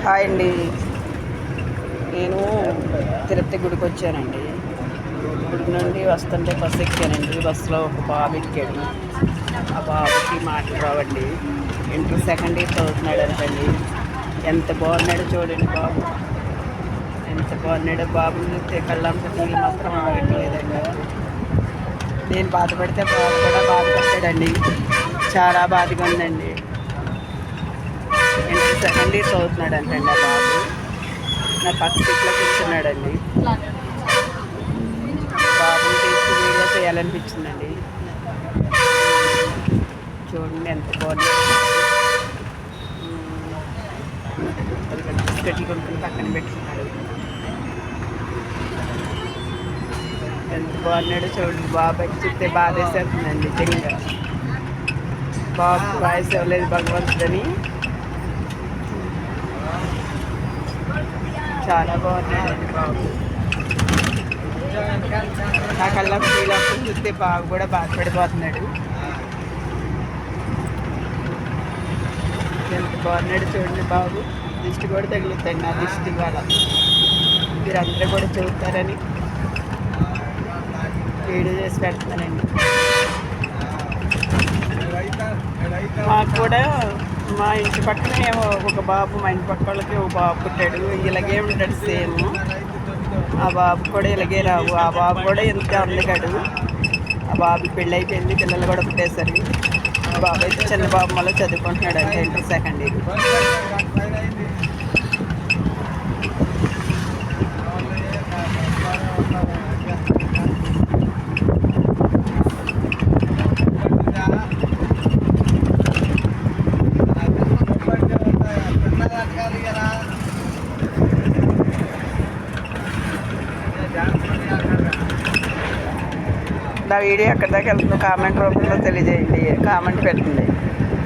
Hi అండి. నేను తిరుపతి గుడికి వచ్చానండి. గుడి నుండి వస్తుంటే బస్సు ఎక్కానండి. బస్సులో ఒక బాబు ఎక్కాడు. ఆ బాబుకి మాటలు రావండి. ఇంటర్ సెకండ్ ఇయర్ చదువుతున్నాడు అంటండి. ఎంత బాగున్నాడో చూడండి బాబు, ఎంత బాగున్నాడో. బాబుని చూస్తే కళ్ళంతా నీళ్ళు మాత్రం ఆగట్లేదండి. నేను బాధపడితే బాబు కూడా బాధపడతాడండి. చాలా బాధగా ఉందండి. ఇంటర్ సెకండ్ ఇయర్ చదువుతున్నాడు అంటండి ఆ బాబు. నా పక్క సీట్లో కూర్చున్నాడండి. బాబుని తీసి వీడియో చేయాలనిపించిందండి. చూడండి ఎంత బాగుంది. బిస్కెట్లు కొనుక్కుని పక్కన పెట్టుకున్నాడు. ఎంత బాగున్నాడో చూడండి. బాబు చూస్తే బాధ వేసేస్తుందండి. నిజంగా బాబు వాయిస్ ఇవ్వలేదు భగవంతుడని. చాలా బాగున్నాడండి బాబు. నా కళ్ళ ఫీల్ అవుతుంది చూస్తే బాబు కూడా బాధపడిపోతున్నాడు. ఎంత బాగున్నాడు చూడండి బాబు. దిష్టి కూడా తగులుతాడు. నా దిష్టి వల్ల మీరందరూ కూడా చూస్తారని వీడియో చేసి పెడతానండి. మాకు కూడా మా ఇంటి పక్కనే ఒక బాబు, మా ఇంటి పక్క వాళ్ళకి ఒక బాబు పుట్టాడు. ఇలాగే ఉంటాడు సేమ్. ఆ బాబు కూడా ఇలాగే రావు. ఆ బాబు కూడా ఎంత అందగాడు. ఆ బాబు పెళ్ళి అయిపోయింది, పిల్లలు కూడా పుట్టేశారు. ఆ బాబు అయితే చిన్న బాబు మళ్ళీ చదువుకుంటున్నాడు అంటే ఇంటర్ సెకండ్ ఇయర్. నా వీడియో ఎక్కడి దాకా వెళ్తుందో కామెంట్ రూపంలో తెలియజేయండి. కామెంట్ పెట్టండి.